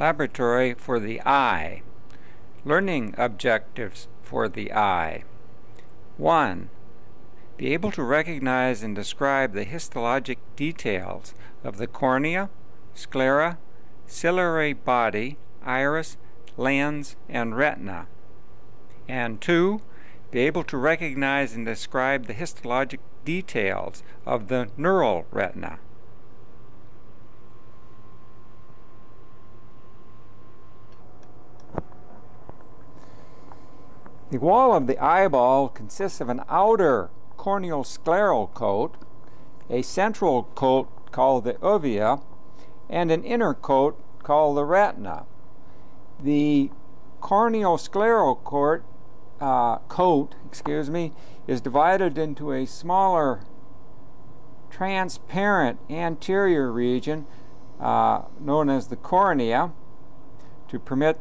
Laboratory for the eye. Learning objectives for the eye. 1. Be able to recognize and describe the histologic details of the cornea, sclera, ciliary body, iris, lens, and retina. And 2. Be able to recognize and describe the histologic details of the neural retina. The wall of the eyeball consists of an outer corneal scleral coat, a central coat called the uvea, and an inner coat called the retina. The corneal scleral coat is divided into a smaller transparent anterior region known as the cornea to permit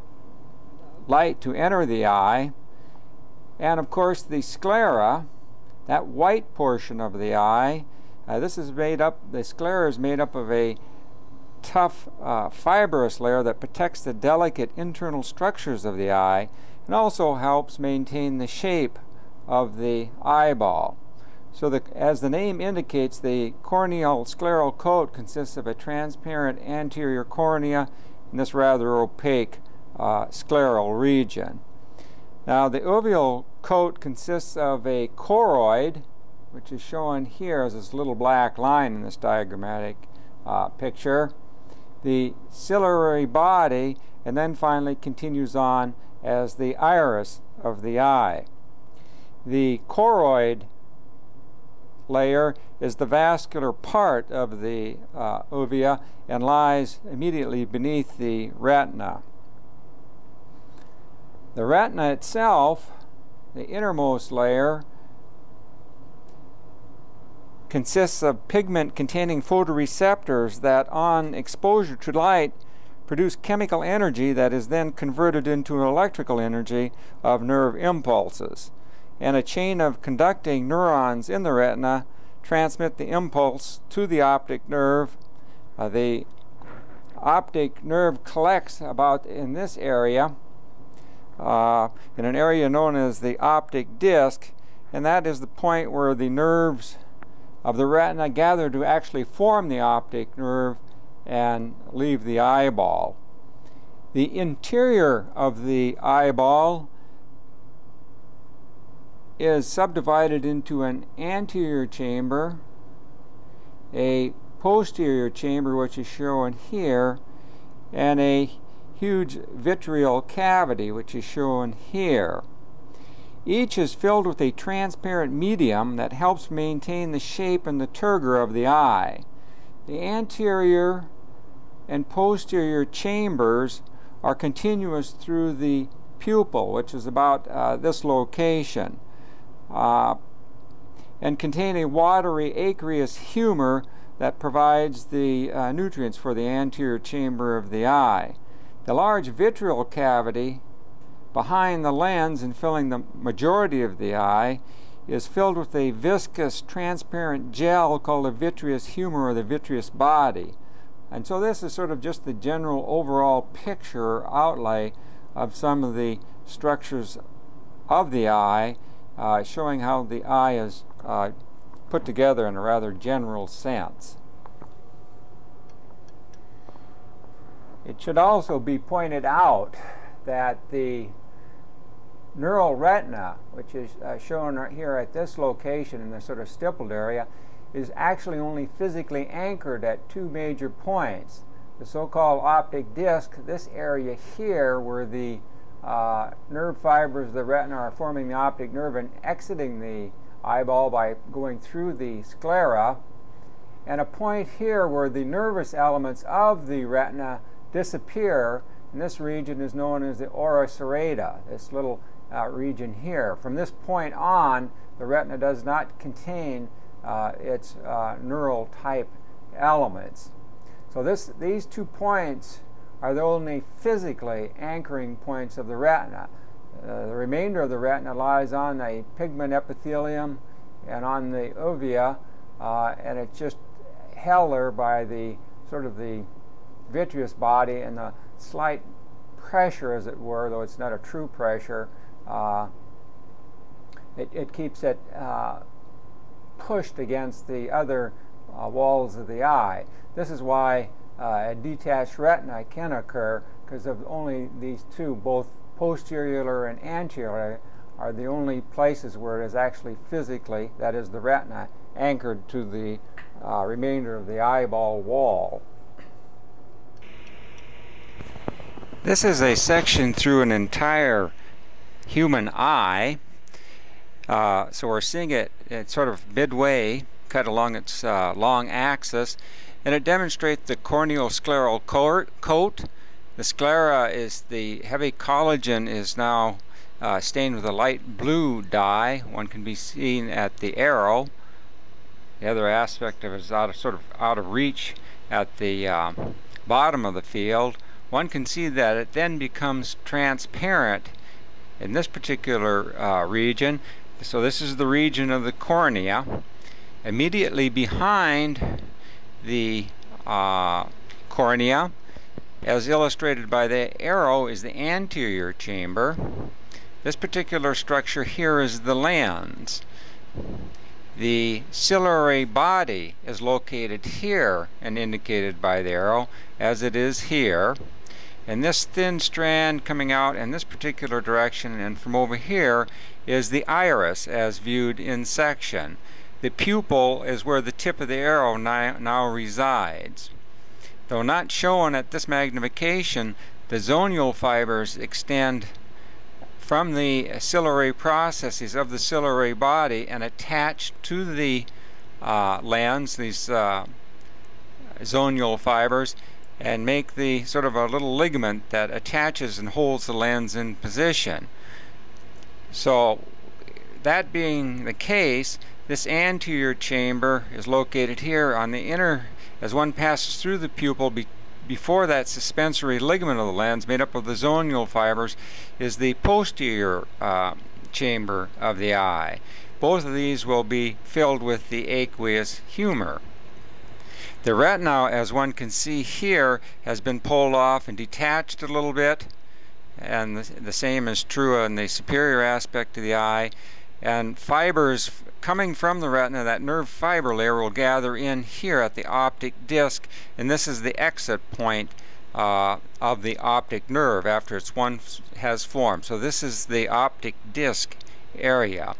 light to enter the eye. And of course the sclera, that white portion of the eye, the sclera is made up of a tough fibrous layer that protects the delicate internal structures of the eye and also helps maintain the shape of the eyeball. So as the name indicates, the corneal scleral coat consists of a transparent anterior cornea and this rather opaque scleral region. Now the uveal coat consists of a choroid, which is shown here as this little black line in this diagrammatic picture, the ciliary body, and then finally continues on as the iris of the eye. The choroid layer is the vascular part of the uvea and lies immediately beneath the retina. The retina itself, the innermost layer, consists of pigment containing photoreceptors that on exposure to light produce chemical energy that is then converted into electrical energy of nerve impulses. And a chain of conducting neurons in the retina transmit the impulse to the optic nerve. The optic nerve collects about in this area, in an area known as the optic disc, and that is the point where the nerves of the retina gather to actually form the optic nerve and leave the eyeball. The interior of the eyeball is subdivided into an anterior chamber, a posterior chamber, which is shown here, and a huge vitreal cavity, which is shown here. Each is filled with a transparent medium that helps maintain the shape and the turgor of the eye. The anterior and posterior chambers are continuous through the pupil, which is about this location, and contain a watery aqueous humor that provides the nutrients for the anterior chamber of the eye. The large vitreal cavity behind the lens and filling the majority of the eye is filled with a viscous transparent gel called the vitreous humor or the vitreous body. And so this is sort of just the general overall picture outlay of some of the structures of the eye, showing how the eye is put together in a rather general sense. It should also be pointed out that the neural retina, which is shown right here at this location in this sort of stippled area, is actually only physically anchored at two major points. The so-called optic disc, this area here where the nerve fibers of the retina are forming the optic nerve and exiting the eyeball by going through the sclera, and a point here where the nervous elements of the retina disappear, and this region is known as the ora serrata, this little region here. From this point on, the retina does not contain its neural type elements. So these 2 points are the only physically anchoring points of the retina. The remainder of the retina lies on the pigment epithelium and on the uvea, and it's just held there by the sort of the vitreous body and the slight pressure, as it were, though it's not a true pressure. It keeps it pushed against the other walls of the eye. This is why a detached retina can occur, because of only these two, both posterior and anterior, are the only places where it is actually physically, that is the retina, anchored to the remainder of the eyeball wall. This is a section through an entire human eye. So we're seeing it sort of midway, cut along its long axis, and it demonstrates the corneal scleral coat. The sclera is the heavy collagen is now stained with a light blue dye. One can be seen at the arrow. The other aspect of it is sort of out of reach at the bottom of the field. One can see that it then becomes transparent in this particular region. So this is the region of the cornea. Immediately behind the cornea, as illustrated by the arrow, is the anterior chamber. This particular structure here is the lens. The ciliary body is located here and indicated by the arrow, as it is here. And this thin strand coming out in this particular direction and from over here is the iris as viewed in section. The pupil is where the tip of the arrow now resides. Though not shown at this magnification, the zonule fibers extend from the ciliary processes of the ciliary body and attach to the lens, these zonule fibers, and make the sort of a little ligament that attaches and holds the lens in position. So that being the case, this anterior chamber is located here on the inner, as one passes through the pupil before that suspensory ligament of the lens made up of the zonule fibers is the posterior chamber of the eye. Both of these will be filled with the aqueous humor. The retina, as one can see here, has been pulled off and detached a little bit, and the same is true in the superior aspect of the eye. And fibers coming from the retina, that nerve fiber layer, will gather in here at the optic disc, and this is the exit point of the optic nerve after one has formed. So this is the optic disc area.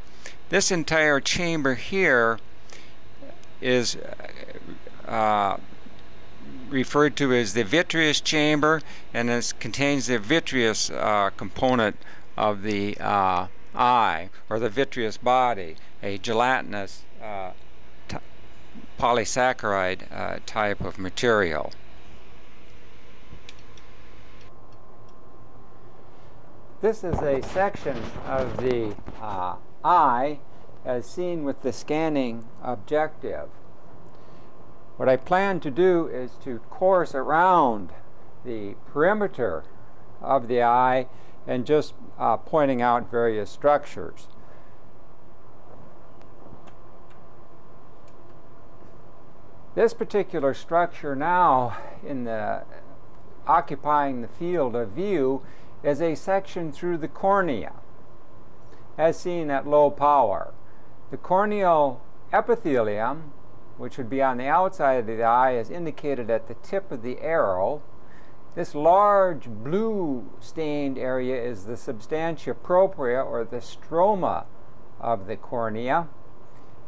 This entire chamber here is referred to as the vitreous chamber, and it contains the vitreous component of the eye, or the vitreous body, a gelatinous polysaccharide type of material. This is a section of the eye as seen with the scanning objective. What I plan to do is to course around the perimeter of the eye and just pointing out various structures. This particular structure now occupying the field of view is a section through the cornea, as seen at low power. The corneal epithelium, which would be on the outside of the eye, is indicated at the tip of the arrow. This large blue stained area is the substantia propria, or the stroma of the cornea,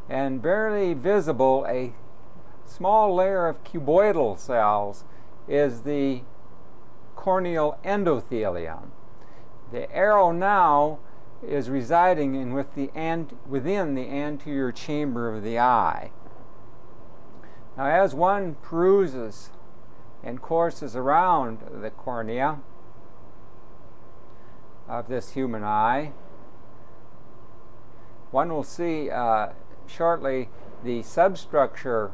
and barely visible, a small layer of cuboidal cells, is the corneal endothelium. The arrow now is residing within the anterior chamber of the eye. Now, as one peruses and courses around the cornea of this human eye, one will see shortly the substructure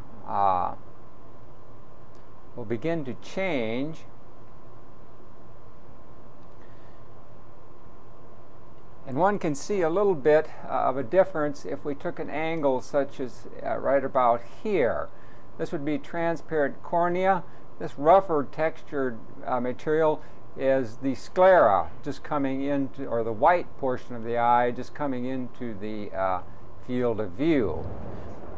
will begin to change. And one can see a little bit of a difference if we took an angle such as right about here. This would be transparent cornea, this rougher textured material is the sclera just coming into, or the white portion of the eye just coming into the field of view.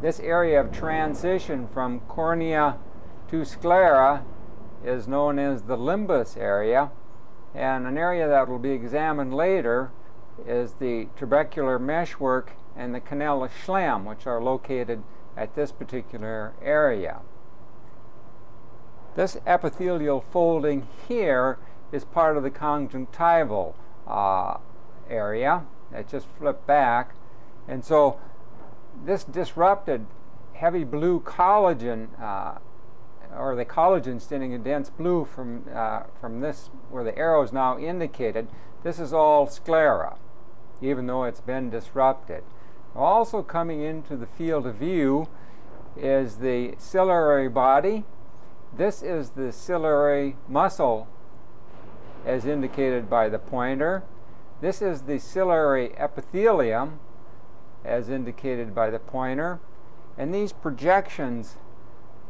This area of transition from cornea to sclera is known as the limbus area, and an area that will be examined later is the trabecular meshwork and the canella Schlemm, which are located at this particular area. This epithelial folding here is part of the conjunctival area. It just flipped back, and so this disrupted heavy blue collagen, or the collagen staining a dense blue from this, where the arrow is now indicated. This is all sclera, even though it's been disrupted. Also coming into the field of view is the ciliary body. This is the ciliary muscle as indicated by the pointer. This is the ciliary epithelium as indicated by the pointer. And these projections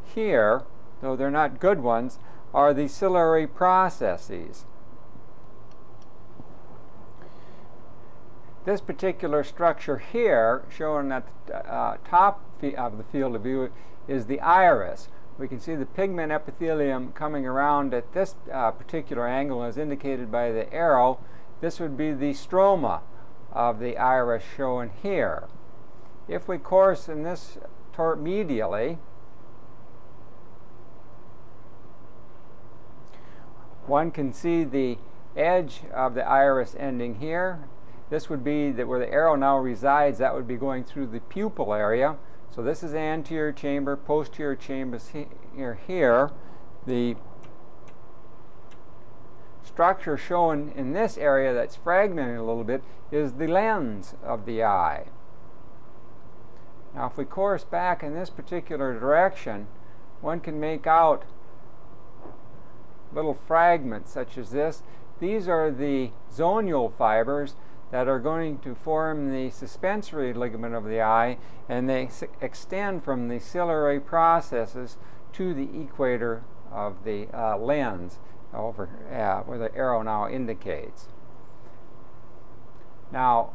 here, though they're not good ones, are the ciliary processes. This particular structure here, shown at the top of the field of view, is the iris. We can see the pigment epithelium coming around at this particular angle as indicated by the arrow. This would be the stroma of the iris shown here. If we course in this medially, one can see the edge of the iris ending here. This would be where the arrow now resides. That would be going through the pupil area. So this is anterior chamber, posterior chambers here. The structure shown in this area that's fragmented a little bit is the lens of the eye. Now if we course back in this particular direction, one can make out little fragments such as this. These are the zonial fibers that are going to form the suspensory ligament of the eye, and they extend from the ciliary processes to the equator of the lens over where the arrow now indicates. Now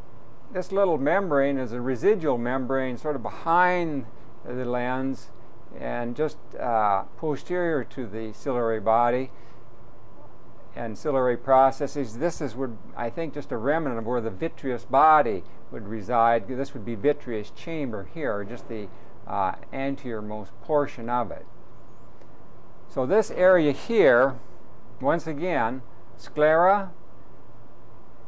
this little membrane is a residual membrane sort of behind the lens and just posterior to the ciliary body and ciliary processes. This is, I think, just a remnant of where the vitreous body would reside. This would be vitreous chamber here, just the anterior-most portion of it. So this area here, once again, sclera,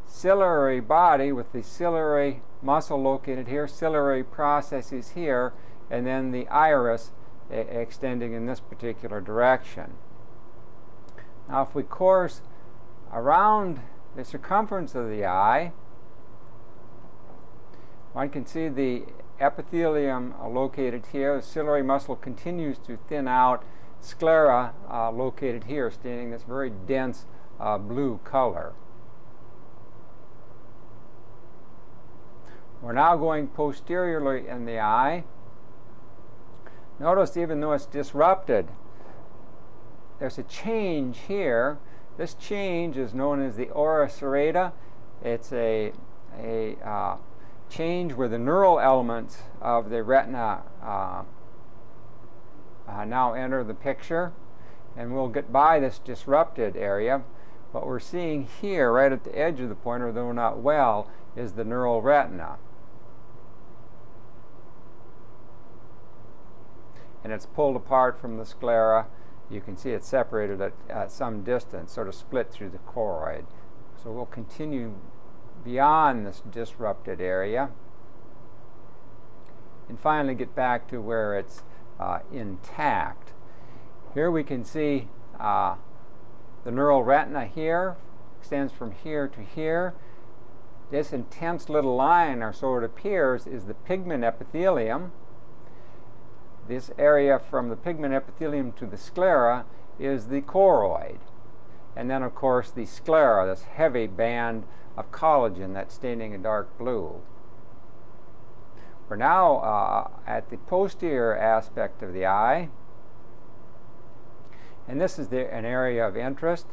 ciliary body with the ciliary muscle located here, ciliary processes here, and then the iris extending in this particular direction. Now if we course around the circumference of the eye, one can see the epithelium located here. The ciliary muscle continues to thin out. Sclera located here, staining this very dense blue color. We're now going posteriorly in the eye. Notice, even though it's disrupted, there's a change here. This change is known as the ora serrata. It's a change where the neural elements of the retina now enter the picture, and we'll get by this disrupted area. What we're seeing here, right at the edge of the pointer, though not well, is the neural retina. And it's pulled apart from the sclera. You can see it's separated at some distance, sort of split through the choroid. So we'll continue beyond this disrupted area and finally get back to where it's intact. Here we can see the neural retina here extends from here to here. This intense little line, or so it appears, is the pigment epithelium. This area from the pigment epithelium to the sclera is the choroid. And then, of course, the sclera, this heavy band of collagen that's staining a dark blue. We're now at the posterior aspect of the eye. And this is an area of interest.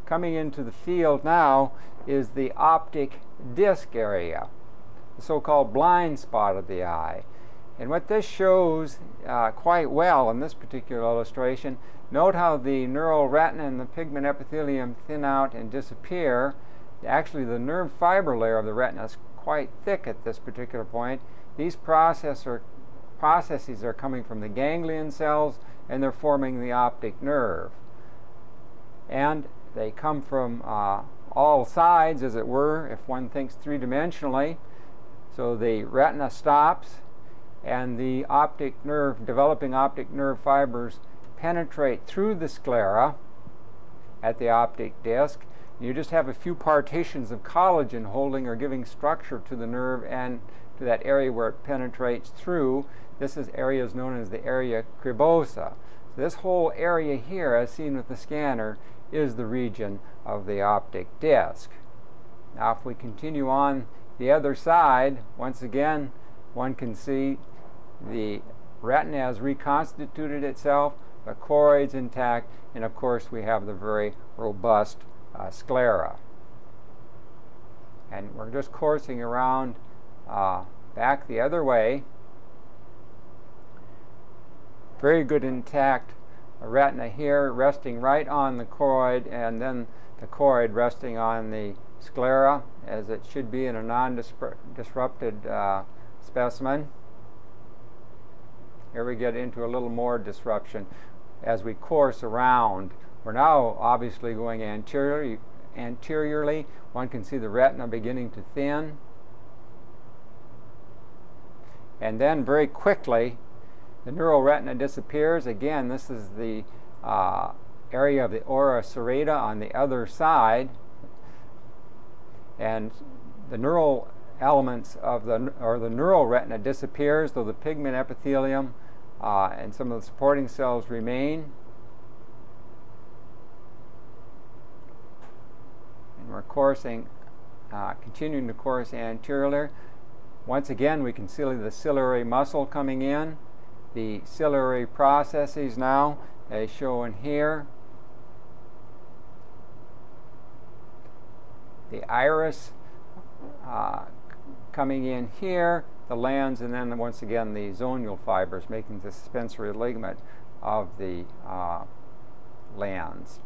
Coming into the field now is the optic disc area, the so-called blind spot of the eye. And what this shows quite well in this particular illustration, note how the neural retina and the pigment epithelium thin out and disappear. Actually, the nerve fiber layer of the retina is quite thick at this particular point. These processes are coming from the ganglion cells, and they're forming the optic nerve. And they come from all sides, as it were, if one thinks three-dimensionally. So the retina stops, and the optic nerve, developing optic nerve fibers penetrate through the sclera at the optic disc. You just have a few partitions of collagen holding or giving structure to the nerve and to that area where it penetrates through. This area is known as the area cribosa. So this whole area here, as seen with the scanner, is the region of the optic disc. Now if we continue on the other side, once again one can see the retina has reconstituted itself, the choroid's intact, and of course we have the very robust sclera. And we're just coursing around back the other way. Very good intact retina here, resting right on the choroid, and then the choroid resting on the sclera, as it should be in a non-disrupted specimen. Here we get into a little more disruption as we course around. We're now obviously going anteriorly. One can see the retina beginning to thin. And then very quickly, the neural retina disappears. Again, this is the area of the ora serrata on the other side. And the neural elements of the neural retina disappears, though the pigment epithelium and some of the supporting cells remain. And we're coursing, continuing to course anteriorly. Once again, we can see the ciliary muscle coming in. The ciliary processes now, as shown here. The iris coming in here, the lens, and then once again the zonial fibers making the suspensory ligament of the lens.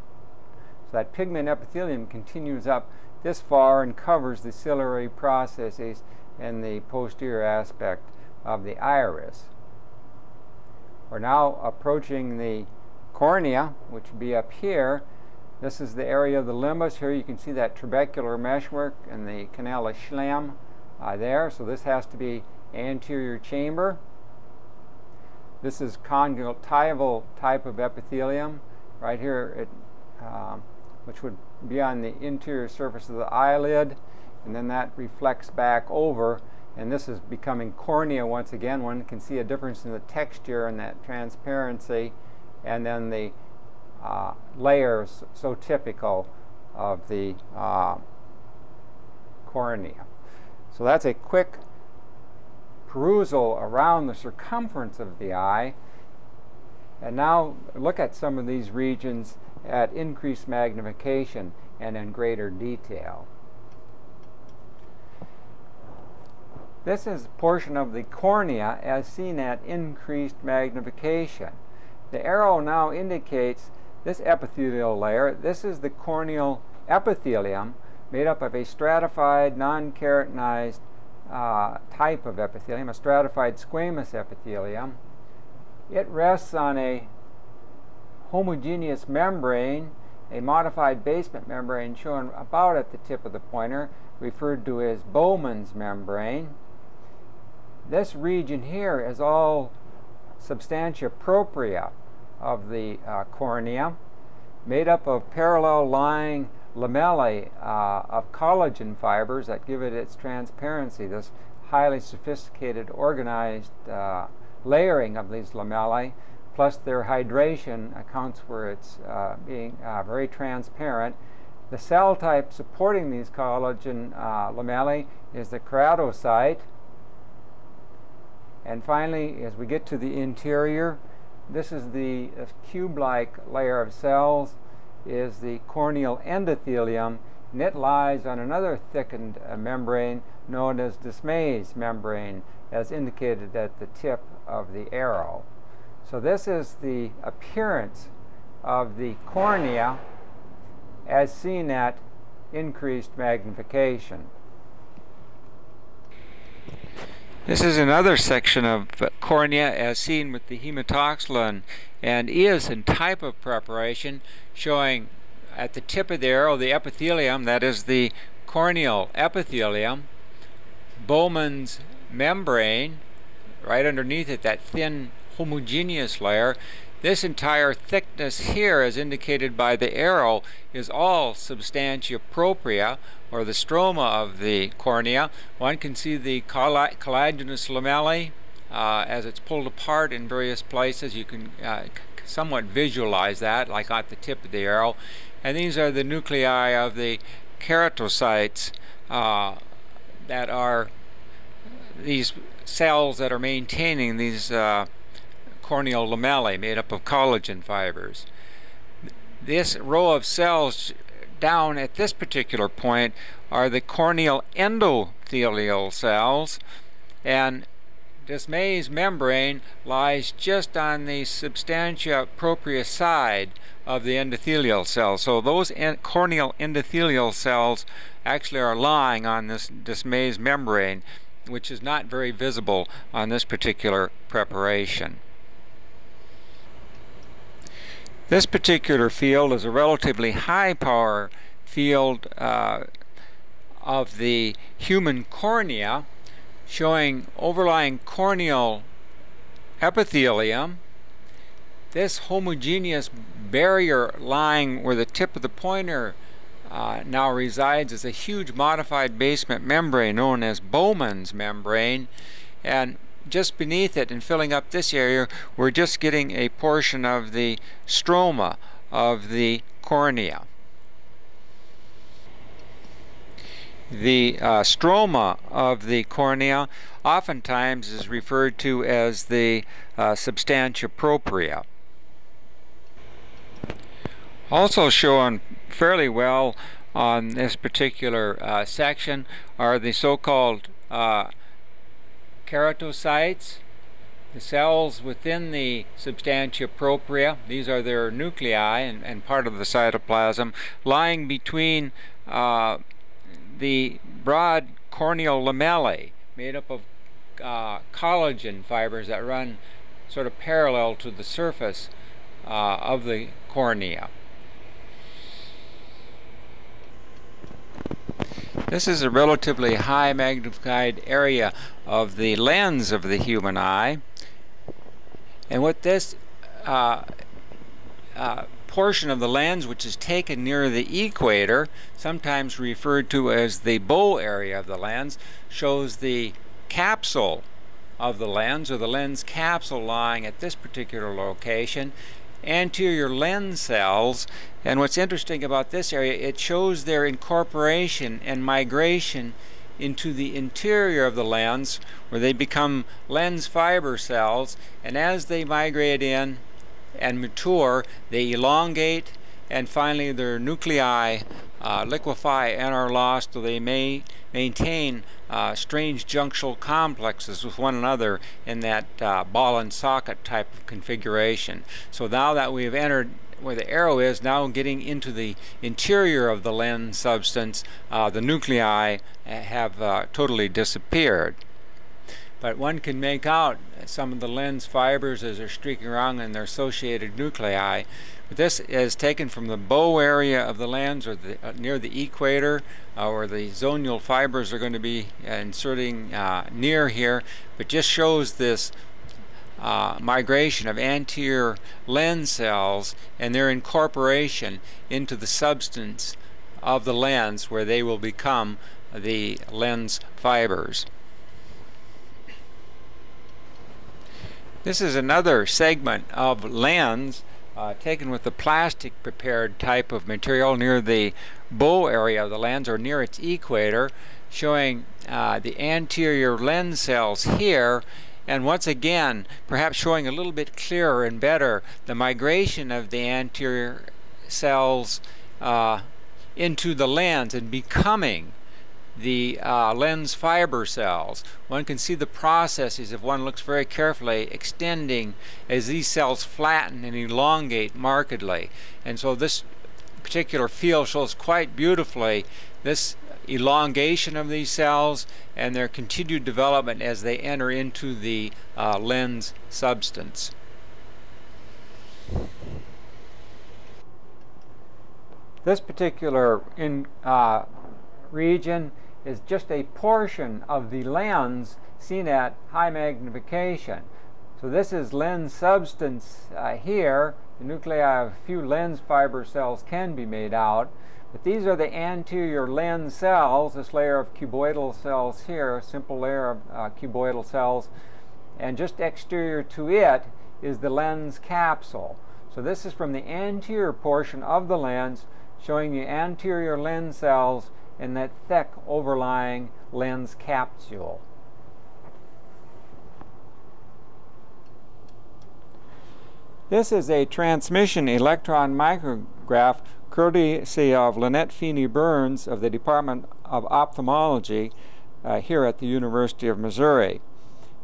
So that pigment epithelium continues up this far and covers the ciliary processes and the posterior aspect of the iris. We're now approaching the cornea, which would be up here. This is the area of the limbus. Here you can see that trabecular meshwork and the canal of Schlemm there. So this has to be anterior chamber. This is conjunctival type of epithelium. Right here, which would be on the interior surface of the eyelid, and then that reflects back over, and this is becoming cornea once again. One can see a difference in the texture and that transparency, and then the layers so typical of the cornea. So that's a quick perusal around the circumference of the eye. And now look at some of these regions at increased magnification and in greater detail. This is a portion of the cornea as seen at increased magnification. The arrow now indicates this epithelial layer. This is the corneal epithelium, made up of a stratified, non-keratinized type of epithelium, a stratified squamous epithelium. It rests on a homogeneous membrane, a modified basement membrane shown about at the tip of the pointer, referred to as Bowman's membrane. This region here is all substantia propria of the cornea, made up of parallel lying lamellae of collagen fibers that give it its transparency, this highly sophisticated organized layering of these lamellae, plus their hydration accounts for its being very transparent. The cell type supporting these collagen lamellae is the keratocyte. And finally, as we get to the interior, this is the cube-like layer of cells, is the corneal endothelium, and it lies on another thickened membrane known as Descemet's membrane, as indicated at the tip of the arrow. So this is the appearance of the cornea as seen at increased magnification. This is another section of cornea as seen with the hematoxylin and eosin type of preparation, showing at the tip of the arrow the epithelium, that is the corneal epithelium, Bowman's membrane, right underneath it, that thin homogeneous layer. This entire thickness here, as indicated by the arrow, is all substantia propria, or the stroma of the cornea. One can see the collagenous lamellae as it's pulled apart in various places. You can somewhat visualize that, like at the tip of the arrow. And these are the nuclei of the keratocytes that are these cells that are maintaining these corneal lamellae made up of collagen fibers. This row of cells down at this particular point are the corneal endothelial cells, and Descemet's membrane lies just on the substantia propria side of the endothelial cells. So those corneal endothelial cells actually are lying on this Descemet's membrane, which is not very visible on this particular preparation. This particular field is a relatively high power field of the human cornea, showing overlying corneal epithelium. This homogeneous barrier lying where the tip of the pointer now resides is a huge modified basement membrane known as Bowman's membrane, and just beneath it and filling up this area, we're just getting a portion of the stroma of the cornea. The stroma of the cornea oftentimes is referred to as the substantia propria. Also shown fairly well on this particular section are the so-called keratocytes, the cells within the substantia propria. These are their nuclei and part of the cytoplasm, lying between the broad corneal lamellae made up of collagen fibers that run sort of parallel to the surface of the cornea. This is a relatively high magnified area of the lens of the human eye, and what this portion of the lens, which is taken near the equator, sometimes referred to as the bow area of the lens, shows the capsule of the lens, or the lens capsule, lying at this particular location, anterior lens cells. And what's interesting about this area, it shows their incorporation and migration into the interior of the lens, where they become lens fiber cells, and as they migrate in and mature, they elongate, and finally their nuclei liquefy and are lost, so they may maintain strange junctional complexes with one another in that ball and socket type of configuration. So now that we've entered where the arrow is, now getting into the interior of the lens substance, the nuclei have totally disappeared. But one can make out some of the lens fibers as they're streaking around in their associated nuclei. But this is taken from the bow area of the lens, or near the equator, where the zonal fibers are going to be inserting near here, but just shows this migration of anterior lens cells and their incorporation into the substance of the lens, where they will become the lens fibers. This is another segment of lens taken with the plastic prepared type of material near the bow area of the lens, or near its equator, showing the anterior lens cells here, And once again, perhaps showing a little bit clearer and better the migration of the anterior cells into the lens and becoming the lens fiber cells. One can see the processes, if one looks very carefully, extending as these cells flatten and elongate markedly. And so this particular field shows quite beautifully this elongation of these cells and their continued development as they enter into the lens substance. This particular region is just a portion of the lens seen at high magnification. So this is lens substance here. The nuclei of a few lens fiber cells can be made out. But these are the anterior lens cells, this layer of cuboidal cells here, a simple layer of cuboidal cells. And just exterior to it is the lens capsule. So this is from the anterior portion of the lens, showing the anterior lens cells in that thick overlying lens capsule. This is a transmission electron micrograph courtesy of Lynette Feeney Burns of the Department of Ophthalmology here at the University of Missouri.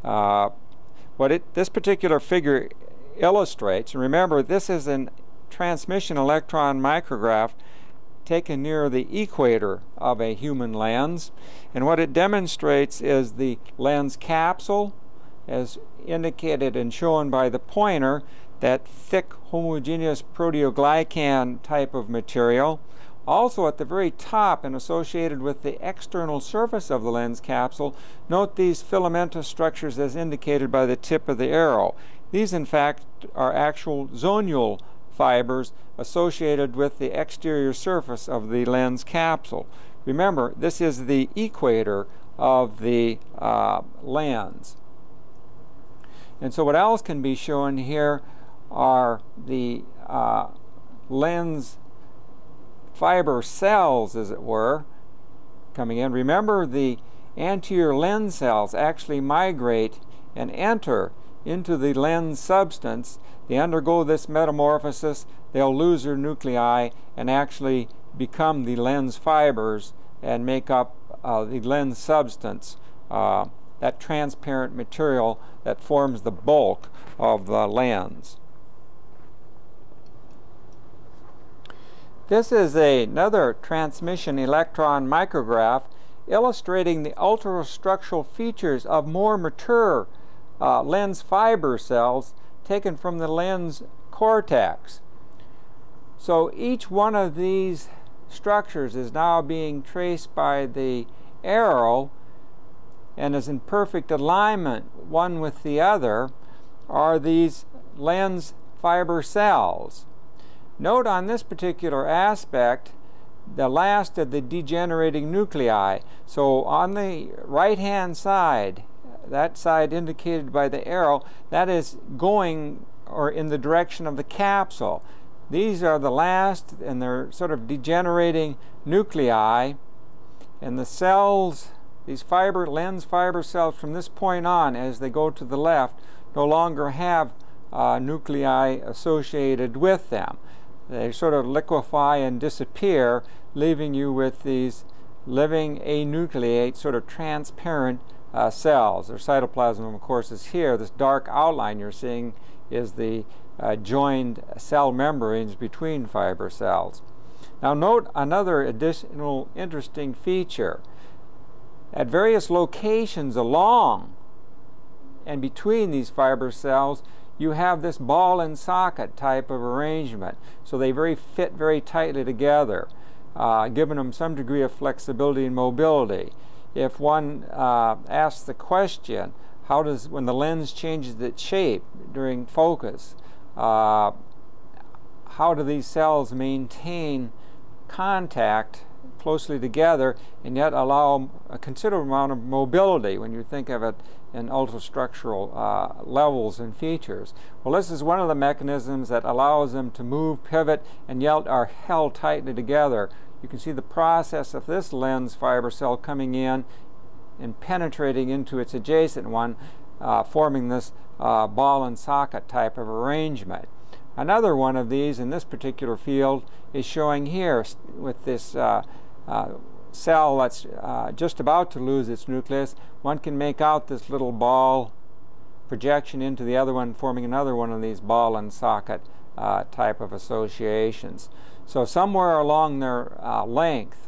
This particular figure illustrates, and remember this is a transmission electron micrograph taken near the equator of a human lens, and what it demonstrates is the lens capsule as indicated and shown by the pointer, that thick homogeneous proteoglycan type of material. Also at the very top and associated with the external surface of the lens capsule, note these filamentous structures as indicated by the tip of the arrow. These in fact are actual zonule fibers associated with the exterior surface of the lens capsule. Remember, this is the equator of the lens. And so what else can be shown here are the lens fiber cells, as it were, coming in. Remember, the anterior lens cells actually migrate and enter into the lens substance. They undergo this metamorphosis, they'll lose their nuclei and actually become the lens fibers and make up the lens substance, that transparent material that forms the bulk of the lens. This is another transmission electron micrograph illustrating the ultrastructural features of more mature lens fiber cells taken from the lens cortex. So each one of these structures is now being traced by the arrow and is in perfect alignment one with the other are these lens fiber cells. Note on this particular aspect the last of the degenerating nuclei. So on the right-hand side, that side indicated by the arrow, that is going or in the direction of the capsule. These are the last, and they're sort of degenerating nuclei, and the cells, these lens fiber cells from this point on as they go to the left no longer have nuclei associated with them. They sort of liquefy and disappear, leaving you with these living anucleate, sort of transparent cells. Their cytoplasm, of course, is here. This dark outline you're seeing is the joined cell membranes between fiber cells. Now note another additional interesting feature. At various locations along and between these fiber cells, you have this ball and socket type of arrangement. So they fit very tightly together, giving them some degree of flexibility and mobility. If one asks the question, when the lens changes its shape during focus, how do these cells maintain contact closely together and yet allow a considerable amount of mobility when you think of it in ultrastructural levels and features? Well, this is one of the mechanisms that allows them to move, pivot, and yet are held tightly together. You can see the process of this lens fiber cell coming in and penetrating into its adjacent one. forming this ball and socket type of arrangement. Another one of these in this particular field is showing here with this cell that's just about to lose its nucleus. One can make out this little ball projection into the other one, forming another one of these ball and socket type of associations. So somewhere along their length,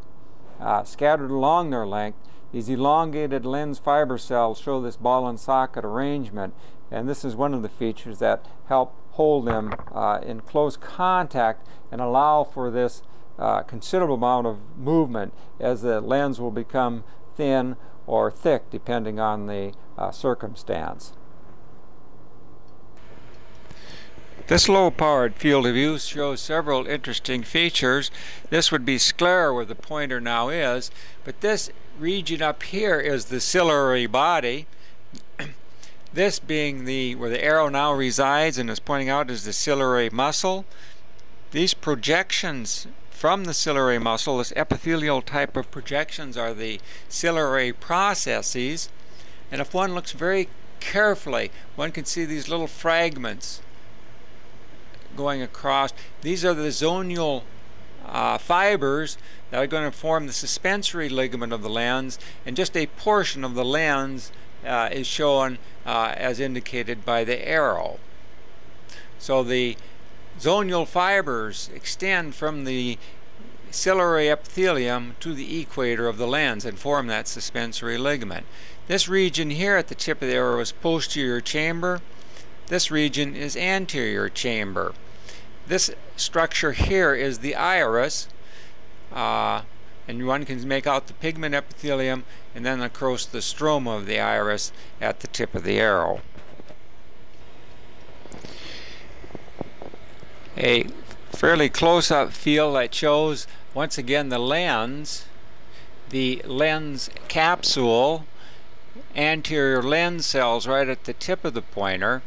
scattered along their length, these elongated lens fiber cells show this ball and socket arrangement, and this is one of the features that help hold them in close contact and allow for this considerable amount of movement as the lens will become thin or thick depending on the circumstance. This low-powered field of view shows several interesting features. This would be sclera where the pointer now is, but this region up here is the ciliary body. This being where the arrow now resides and is pointing out is the ciliary muscle. These projections from the ciliary muscle, this epithelial type of projections, are the ciliary processes. And if one looks very carefully, one can see these little fragments going across. These are the zonule fibers that are going to form the suspensory ligament of the lens, and just a portion of the lens is shown as indicated by the arrow. So the zonule fibers extend from the ciliary epithelium to the equator of the lens and form that suspensory ligament. This region here at the tip of the arrow is posterior chamber. This region is anterior chamber. This structure here is the iris, and one can make out the pigment epithelium and then of course the stroma of the iris at the tip of the arrow. A fairly close-up field that shows once again the lens capsule, anterior lens cells right at the tip of the pointer.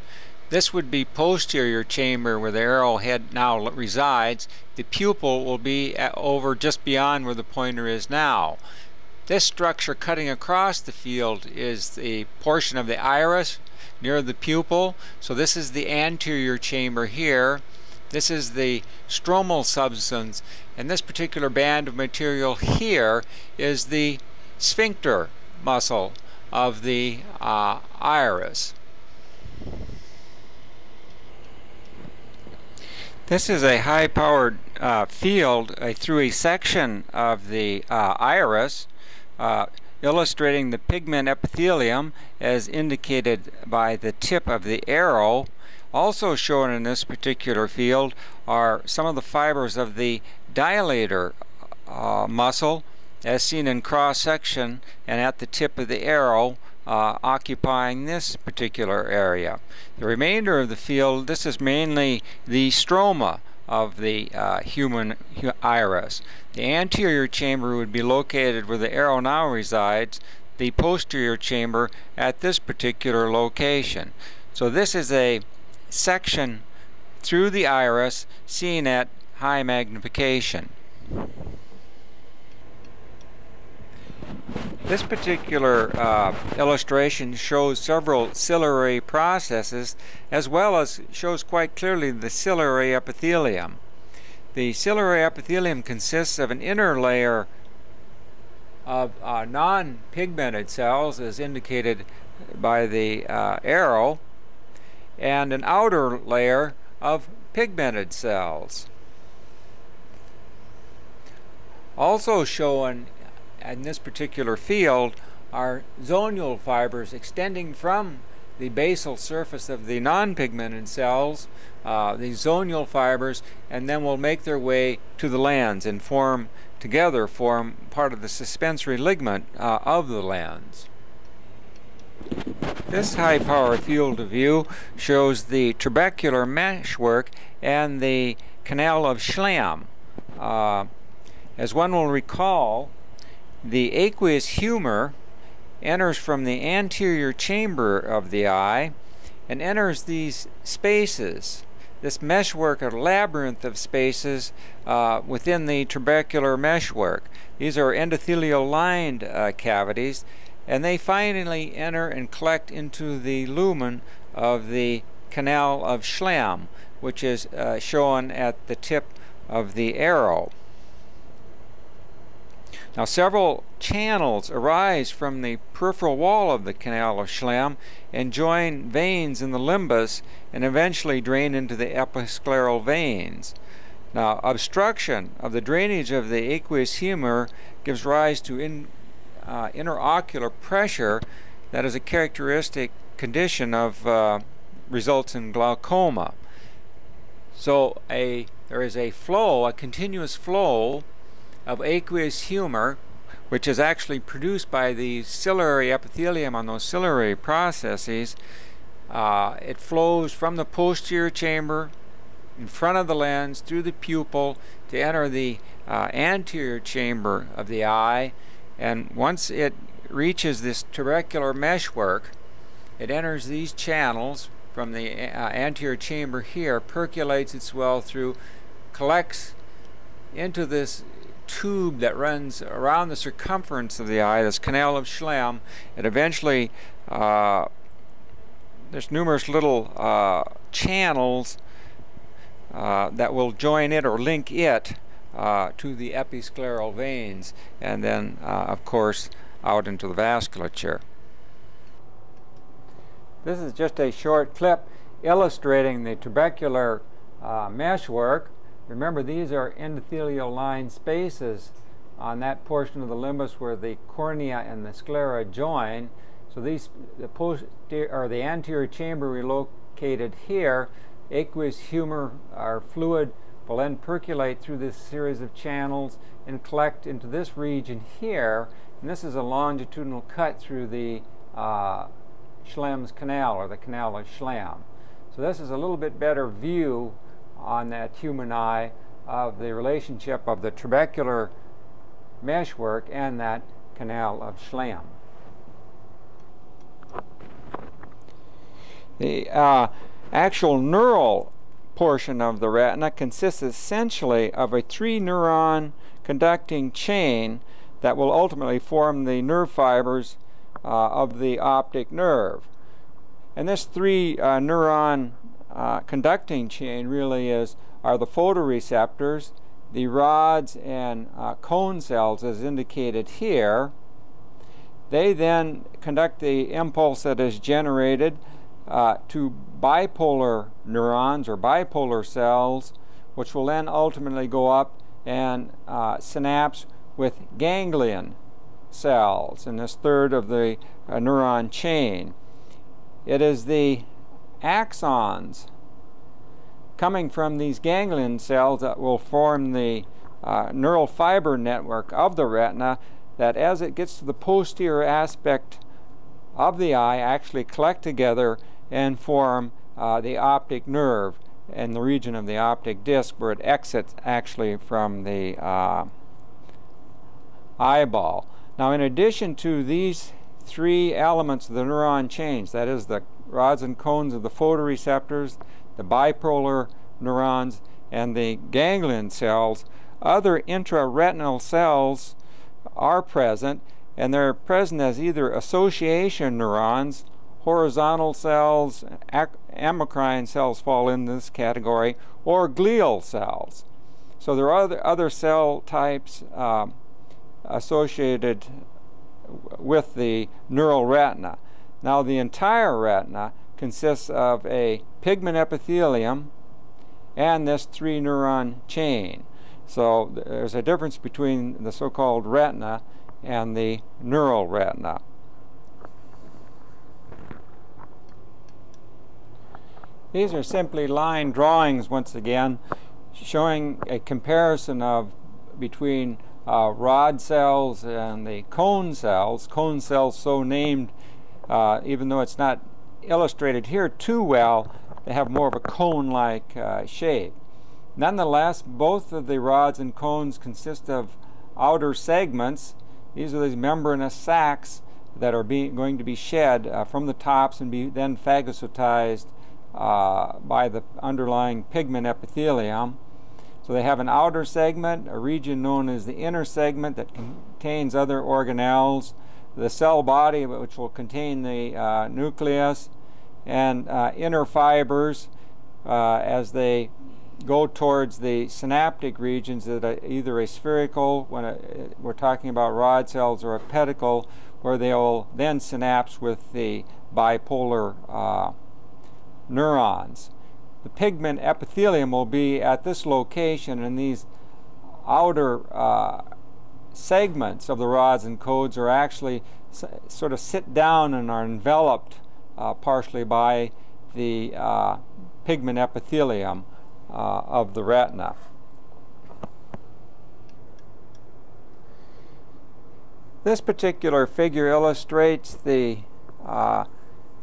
This would be posterior chamber where the arrowhead now resides. The pupil will be over just beyond where the pointer is now. This structure cutting across the field is the portion of the iris near the pupil. So this is the anterior chamber here. This is the stromal substance, and this particular band of material here is the sphincter muscle of the iris. This is a high-powered field through a section of the iris, illustrating the pigment epithelium as indicated by the tip of the arrow. Also shown in this particular field are some of the fibers of the dilator muscle as seen in cross-section and at the tip of the arrow, occupying this particular area. The remainder of the field, this is mainly the stroma of the human iris. The anterior chamber would be located where the arrow now resides, the posterior chamber at this particular location. So this is a section through the iris seen at high magnification. This particular illustration shows several ciliary processes, as well as shows quite clearly the ciliary epithelium. The ciliary epithelium consists of an inner layer of non-pigmented cells, as indicated by the arrow, and an outer layer of pigmented cells. Also shown in this particular field are zonule fibers extending from the basal surface of the non-pigmented cells, these zonule fibers, and then will make their way to the lens and form part of the suspensory ligament of the lens. This high-power field of view shows the trabecular meshwork and the canal of Schlemm. As one will recall, the aqueous humor enters from the anterior chamber of the eye and enters these spaces, this meshwork, a labyrinth of spaces within the trabecular meshwork. These are endothelial lined cavities, and they finally enter and collect into the lumen of the canal of Schlemm, which is shown at the tip of the arrow. Now, several channels arise from the peripheral wall of the canal of Schlemm and join veins in the limbus and eventually drain into the episcleral veins. Now, obstruction of the drainage of the aqueous humor gives rise to interocular pressure that is a characteristic condition of results in glaucoma. So there is a flow, a continuous flow of aqueous humor, which is actually produced by the ciliary epithelium on those ciliary processes. It flows from the posterior chamber in front of the lens through the pupil to enter the anterior chamber of the eye, and once it reaches this trabecular meshwork, it enters these channels from the anterior chamber here, percolates its well through, collects into this tube that runs around the circumference of the eye, this canal of Schlemm. It eventually, there's numerous little channels that will join it or link it to the episcleral veins, and then of course out into the vasculature. This is just a short clip illustrating the trabecular meshwork. Remember, these are endothelial line spaces on that portion of the limbus where the cornea and the sclera join. So these, the anterior chamber relocated here, aqueous humor or fluid will then percolate through this series of channels and collect into this region here, and this is a longitudinal cut through the Schlemm's canal, or the canal of Schlemm. So this is a little bit better view on that human eye of the relationship of the trabecular meshwork and that canal of Schlemm. The actual neural portion of the retina consists essentially of a 3-neuron conducting chain that will ultimately form the nerve fibers of the optic nerve. And this 3-neuron conducting chain really are the photoreceptors, the rods and cone cells as indicated here. They then conduct the impulse that is generated to bipolar neurons or bipolar cells, which will then ultimately go up and synapse with ganglion cells in this third of the neuron chain. It is the axons coming from these ganglion cells that will form the neural fiber network of the retina, that as it gets to the posterior aspect of the eye actually collect together and form the optic nerve in the region of the optic disc, where it exits actually from the eyeball. Now, in addition to these 3 elements of the neuron chains, that is the rods and cones of the photoreceptors, the bipolar neurons, and the ganglion cells, other intraretinal cells are present, and they're present as either association neurons, horizontal cells, amacrine cells fall in this category, or glial cells. So there are other cell types associated with the neural retina. Now, the entire retina consists of a pigment epithelium and this 3-neuron chain. So there's a difference between the so-called retina and the neural retina. These are simply line drawings, once again, showing a comparison between rod cells and the cone cells so named, even though it's not illustrated here too well, they have more of a cone-like shape. Nonetheless, both of the rods and cones consist of outer segments. These are these membranous sacs that are going to be shed from the tops and be then phagocytized by the underlying pigment epithelium. So they have an outer segment, a region known as the inner segment that contains other organelles, the cell body, which will contain the nucleus, and inner fibers as they go towards the synaptic regions that are either a spherical, when we're talking about rod cells, or a pedicle, where they will then synapse with the bipolar neurons. The pigment epithelium will be at this location, and these outer segments of the rods and cones are actually sort of sit down and are enveloped partially by the pigment epithelium of the retina. This particular figure illustrates the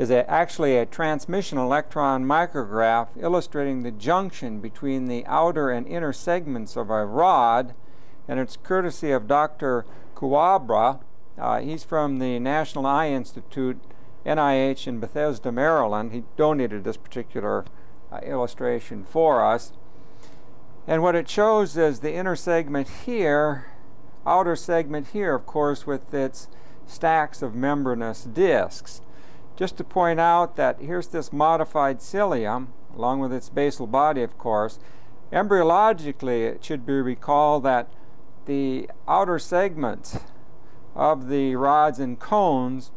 actually a transmission electron micrograph illustrating the junction between the outer and inner segments of a rod, and it's courtesy of Dr. Kuwabra. He's from the National Eye Institute, NIH, in Bethesda, Maryland. He donated this particular illustration for us. And what it shows is the inner segment here, outer segment here, of course, with its stacks of membranous discs. Just to point out that here's this modified cilium, along with its basal body, of course. Embryologically, it should be recalled that the outer segments of the rods and cones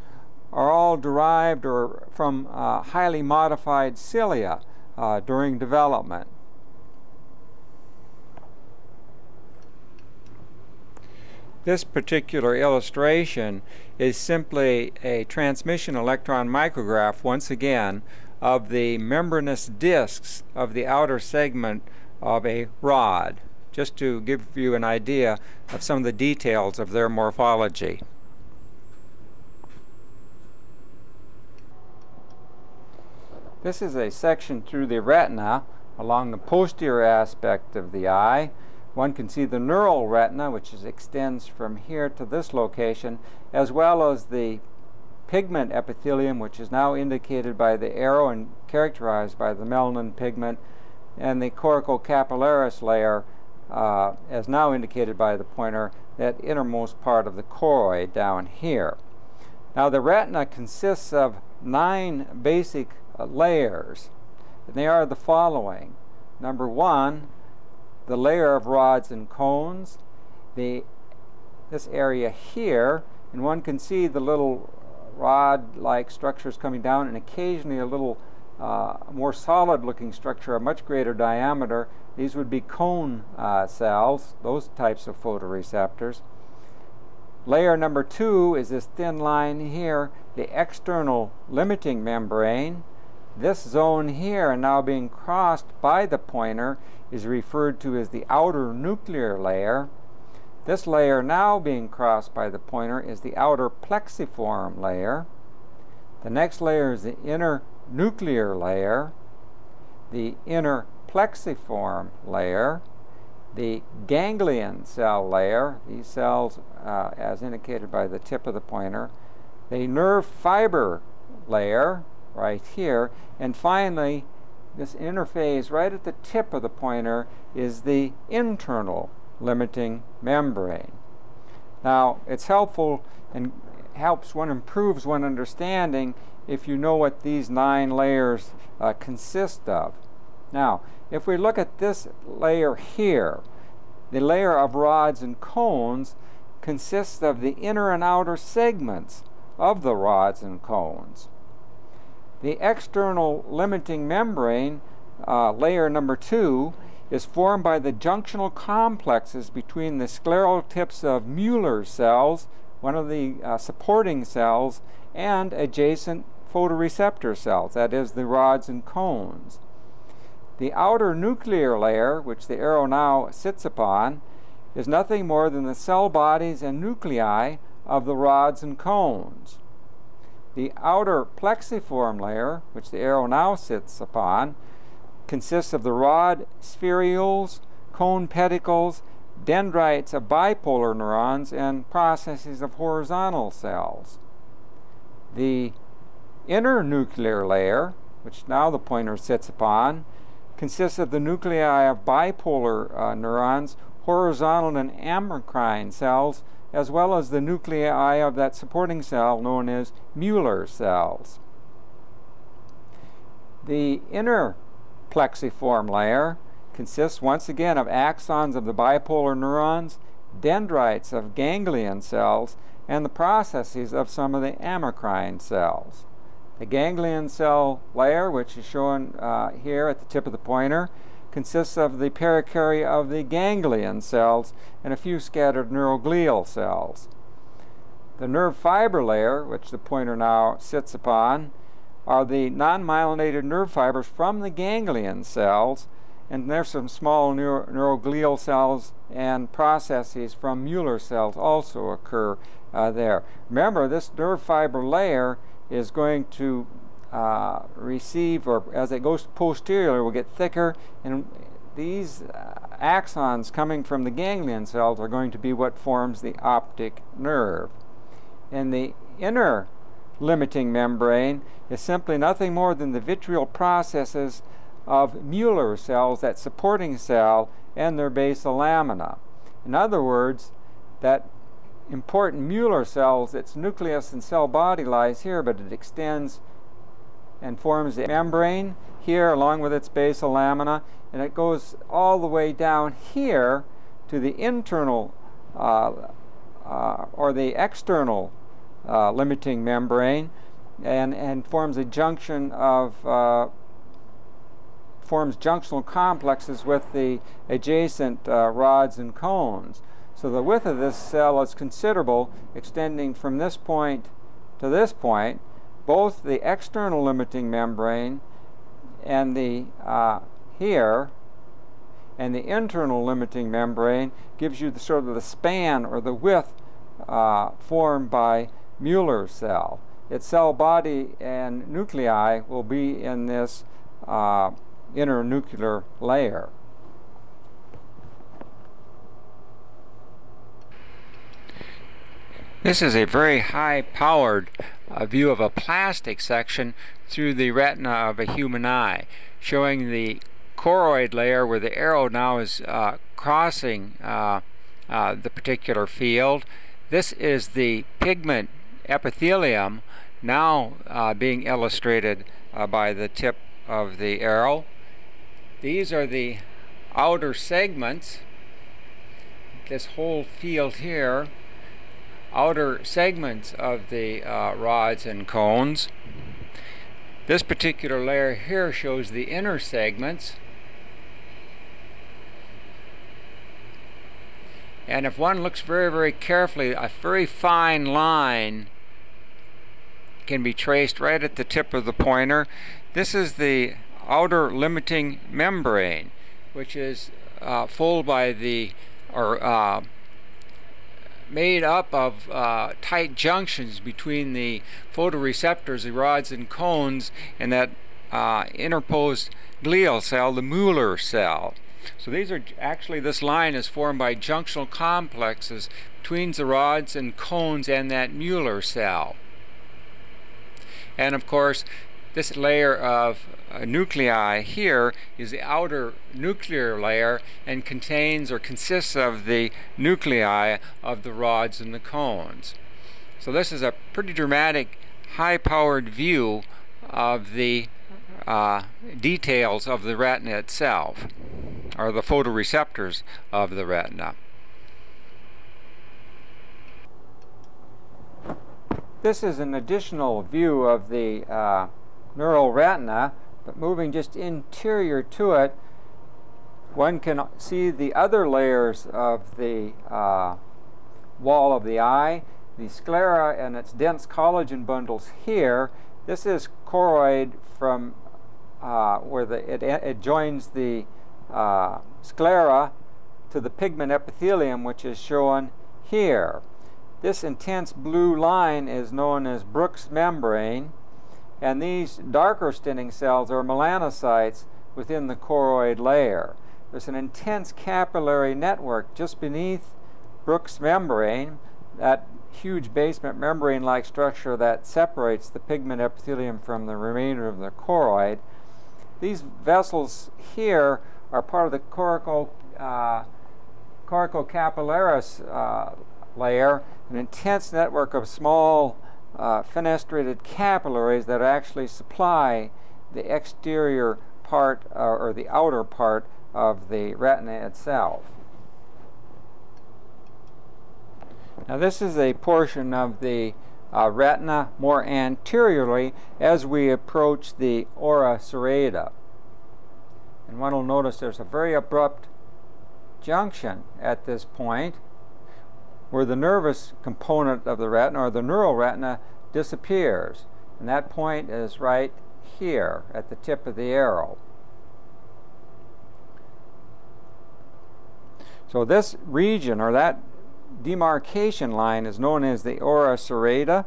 are all derived from highly modified cilia during development. This particular illustration is simply a transmission electron micrograph, once again, of the membranous discs of the outer segment of a rod, just to give you an idea of some of the details of their morphology. This is a section through the retina along the posterior aspect of the eye. One can see the neural retina, which extends from here to this location, as well as the pigment epithelium, which is now indicated by the arrow and characterized by the melanin pigment, and the coracocapillaris layer, as now indicated by the pointer, that innermost part of the choroid down here. Now, the retina consists of 9 basic layers, and they are the following. Number 1, the layer of rods and cones, this area here, and one can see the little rod-like structures coming down, and occasionally a little more solid-looking structure of much greater diameter. These would be cone cells, those types of photoreceptors. Layer number 2 is this thin line here, the external limiting membrane. This zone here, and now being crossed by the pointer, is referred to as the outer nuclear layer. This layer now being crossed by the pointer is the outer plexiform layer. The next layer is the inner nuclear layer, the inner plexiform layer, the ganglion cell layer, these cells as indicated by the tip of the pointer, the nerve fiber layer right here, and finally this interface right at the tip of the pointer is the internal limiting membrane. Now, it's helpful and improves one understanding if you know what these 9 layers consist of. Now, if we look at this layer here, the layer of rods and cones consists of the inner and outer segments of the rods and cones. The external limiting membrane, layer number 2, is formed by the junctional complexes between the scleral tips of Mueller cells, one of the supporting cells, and adjacent photoreceptor cells, that is, the rods and cones. The outer nuclear layer, which the arrow now sits upon, is nothing more than the cell bodies and nuclei of the rods and cones. The outer plexiform layer, which the arrow now sits upon, consists of the rod spherules, cone pedicles, dendrites of bipolar neurons, and processes of horizontal cells. The inner nuclear layer, which now the pointer sits upon, consists of the nuclei of bipolar neurons, horizontal and amacrine cells, as well as the nuclei of that supporting cell known as Mueller cells. The inner plexiform layer consists once again of axons of the bipolar neurons, dendrites of ganglion cells, and the processes of some of the amacrine cells. The ganglion cell layer, which is shown here at the tip of the pointer, consists of the perikarya of the ganglion cells and a few scattered neuroglial cells. The nerve fiber layer, which the pointer now sits upon, are the non-myelinated nerve fibers from the ganglion cells, and there's some small neuroglial cells and processes from Mueller cells also occur there. Remember, this nerve fiber layer is going to receive, or as it goes posterior, will get thicker, and these axons coming from the ganglion cells are going to be what forms the optic nerve. And the inner limiting membrane is simply nothing more than the vitreal processes of Mueller cells, that supporting cell, and their basal lamina. In other words, that important Mueller cells, its nucleus and cell body lies here, but it extends and forms the membrane here along with its basal lamina, and it goes all the way down here to the internal or the external limiting membrane, and forms a junction of forms junctional complexes with the adjacent rods and cones. So the width of this cell is considerable, extending from this point to this point. Both the external limiting membrane and the here and the internal limiting membrane gives you the sort of the span or the width formed by Mueller cell. Its cell body and nuclei will be in this internuclear layer. This is a very high-powered view of a plastic section through the retina of a human eye, showing the choroid layer where the arrow now is crossing the particular field. This is the pigment epithelium now being illustrated by the tip of the arrow. These are the outer segments, this whole field here, outer segments of the rods and cones. This particular layer here shows the inner segments. And if one looks very, very carefully, a very fine line can be traced right at the tip of the pointer. This is the outer limiting membrane, which is full by the, or made up of tight junctions between the photoreceptors, the rods and cones, and that interposed glial cell, the Mueller cell. So these are actually, this line is formed by junctional complexes between the rods and cones and that Mueller cell. And of course, this layer of nuclei here is the outer nuclear layer and contains or consists of the nuclei of the rods and the cones. So this is a pretty dramatic, high-powered view of the details of the retina itself, or the photoreceptors of the retina. This is an additional view of the neural retina, but moving just interior to it, one can see the other layers of the wall of the eye, the sclera and its dense collagen bundles here. This is choroid from where it joins the sclera to the pigment epithelium, which is shown here. This intense blue line is known as Bruch's membrane, and these darker staining cells are melanocytes within the choroid layer. There's an intense capillary network just beneath Bruch's membrane, that huge basement membrane-like structure that separates the pigment epithelium from the remainder of the choroid. These vessels here are part of the coracocapillaris layer, an intense network of small fenestrated capillaries that actually supply the exterior part or the outer part of the retina itself. Now this is a portion of the retina more anteriorly as we approach the ora serrata. And one will notice there's a very abrupt junction at this point where the nervous component of the retina, or the neural retina, disappears. And that point is right here at the tip of the arrow. So this region, or that demarcation line, is known as the ora serrata.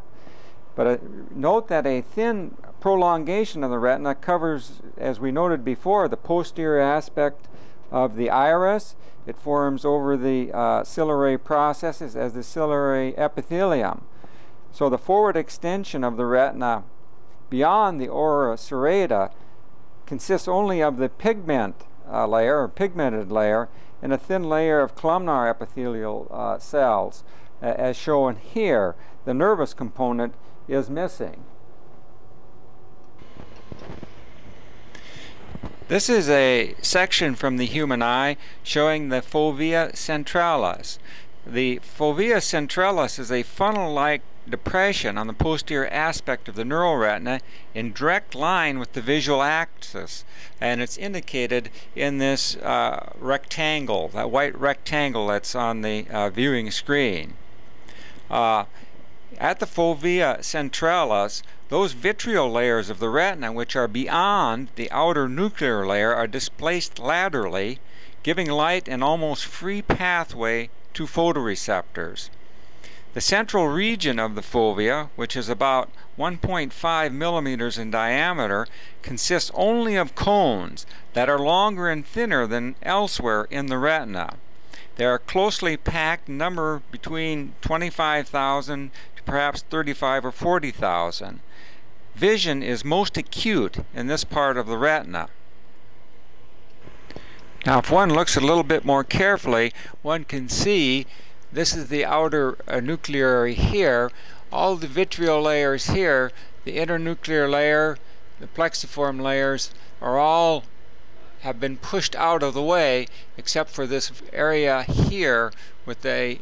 But note that a thin prolongation of the retina covers, as we noted before, the posterior aspect of the iris. It forms over the ciliary processes as the ciliary epithelium. So the forward extension of the retina beyond the ora serrata consists only of the pigment layer, or pigmented layer, and a thin layer of columnar epithelial cells. As shown here, the nervous component is missing. This is a section from the human eye showing the fovea centralis. The fovea centralis is a funnel-like depression on the posterior aspect of the neural retina in direct line with the visual axis, and it's indicated in this rectangle, that white rectangle that's on the viewing screen. At the fovea centralis, those vitreal layers of the retina which are beyond the outer nuclear layer are displaced laterally, giving light an almost free pathway to photoreceptors. The central region of the fovea, which is about 1.5 millimeters in diameter, consists only of cones that are longer and thinner than elsewhere in the retina. They are closely packed, number between 25,000 to perhaps 35 or 40,000. Vision is most acute in this part of the retina. Now if one looks a little bit more carefully, one can see this is the outer nuclear here. All the vitreal layers here, the internuclear layer, the plexiform layers, have been pushed out of the way, except for this area here with the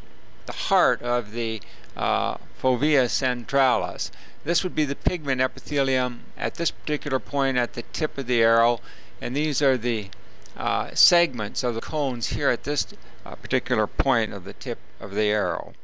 heart of the fovea centralis. This would be the pigment epithelium at this particular point at the tip of the arrow, and these are the segments of the cones here at this particular point of the tip of the arrow.